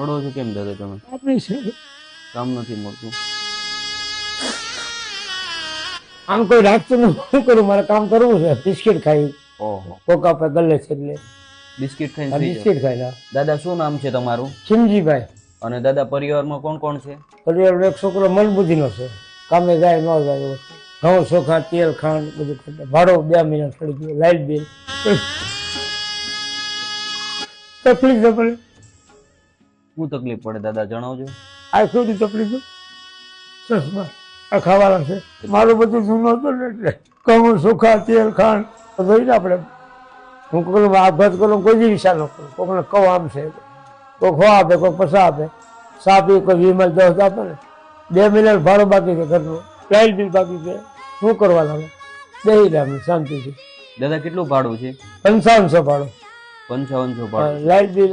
રડો છો કેમ દાદા તમે? આપણી છે કામ નથી મળતું. આમ કોઈ રાખતું નથી. શું કરું, મારે કામ કરવું છે. બિસ્કિટ ખાઈ ઓહો, કોકા પર ગલે છે એટલે બિસ્કિટ આ ખાઈને સુઈ જાઓ. બિસ્કિટ ખાઈ. દાદા શું નામ છે તમારું? ચિમજીભાઈ. અને દાદા પરિવારમાં કોણ કોણ છે? પરિવાર એક છોકરો મજબૂતીનો છે, કામે જાય ન જાય. ઘઉં ચોખા તેલ ખાંડ બધું ખાતે. ભાડો 2 મહિના ચડી ગયો. લાઇટ બિલ તકલીફ તો પડે. શું તકલીફ પડે દાદા જણાવજો. આ થોડી તકલીફ સસમા આ ખાવાના છે. મારું બધું જૂનું હતું ને એટલે ઘઉં ચોખા તેલ ખાંડ બધું ને આપણે. હું કરું આપઘાત કરું, કોઈ જ વિચાર ન કરું. કોઈને કહું આમ છે, કોઈ ખો આપે, કોઈ પૈસા આપે, સા પી કોઈ 20 10 આપે ને. 2 મહિના ભાડો બાકી છે ઘરનું, લાઇટ બિલ બાકી છે. શું કરવાના બેસી રહ્યા શાંતિથી. દાદા કેટલું ભાડું છે? 5500 ભાડો. 5500 ભાડું. Light bill